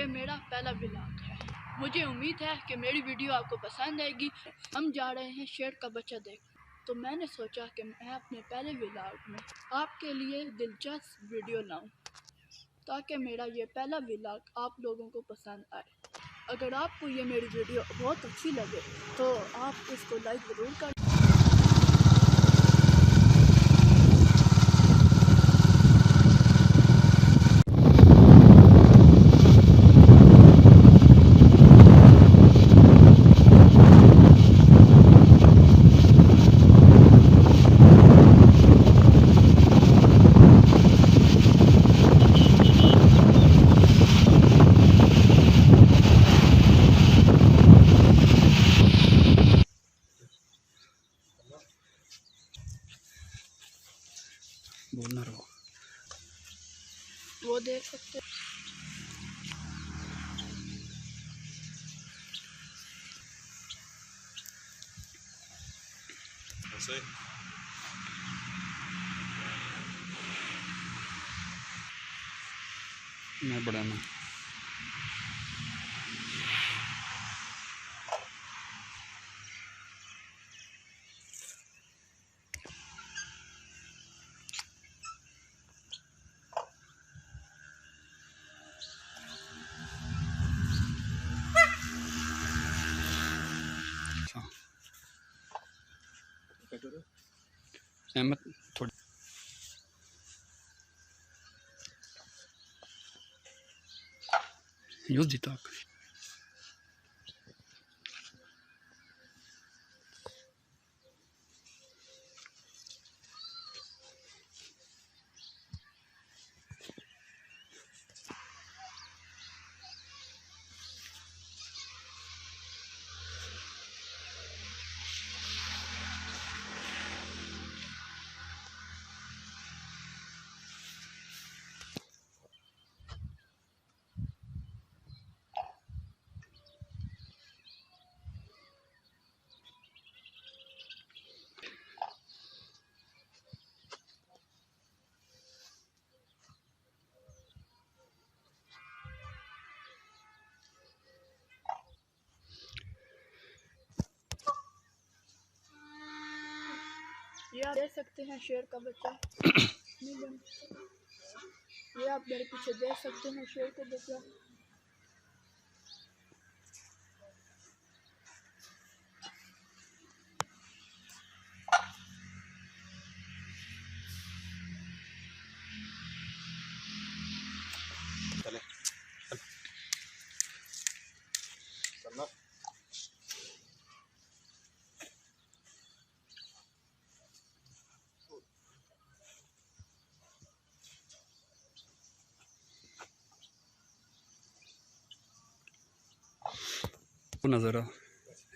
मेरा पहला व्लॉग है। मुझे उम्मीद है कि मेरी वीडियो आपको पसंद आएगी। हम जा रहे हैं शेर का बच्चा देखने, तो मैंने सोचा कि मैं अपने पहले व्लॉग में आपके लिए दिलचस्प वीडियो लाऊं, ताकि मेरा ये पहला व्लॉग आप लोगों को पसंद आए। अगर आपको ये मेरी वीडियो बहुत अच्छी लगे तो आप इसको लाइक ज़रूर करें। बोलना रहो। वो देख सकते ऐसे मैं बड़ा ना अहमद थोड़ी यूज़ जीता ये आप देख सकते हैं शेर का बच्चा। ये आप मेरे पीछे देख सकते हैं शेर का बच्चा। चले चलना। नज़र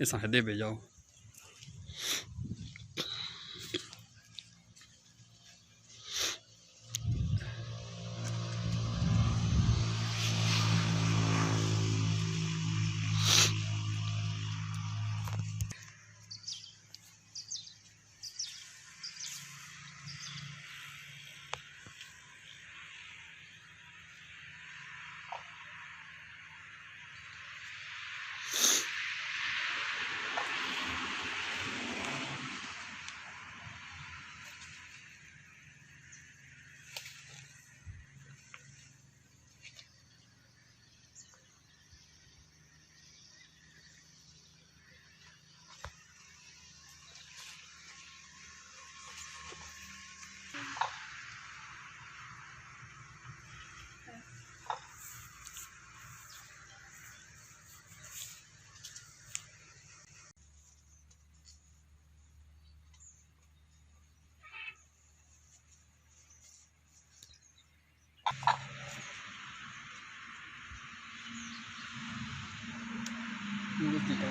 इस हदे पे जाओ। यूज़ जीता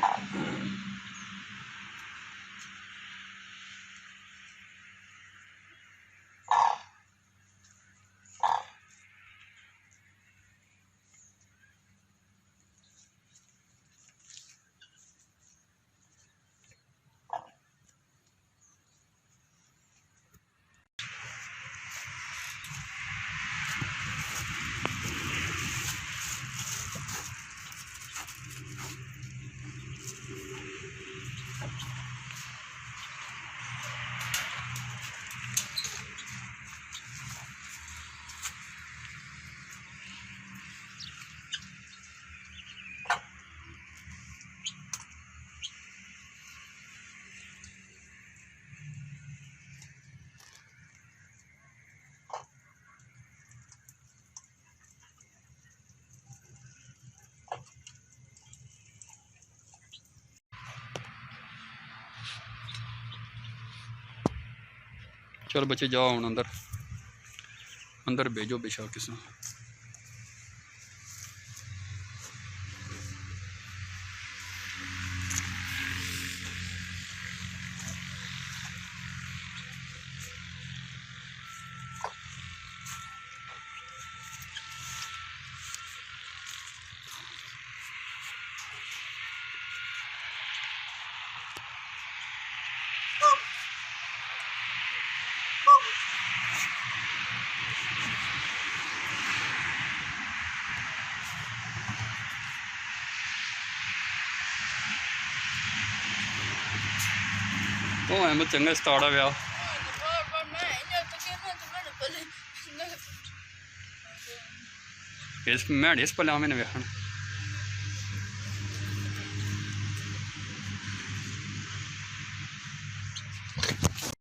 चल बच्चे जाओ हम अंदर अंदर भेजो बेशक किसी ਉਹ ਐਵੇਂ ਚੰਗਾ ਸਟਾਰਟ ਆ ਵਿਆਹ पर मैं इन्हें तो कहना तो मैंने पहले ਇਸ ਮੈਂ ਇਸ ਪਲਾਵੇਂ ਨੇ ਵੇਖਣ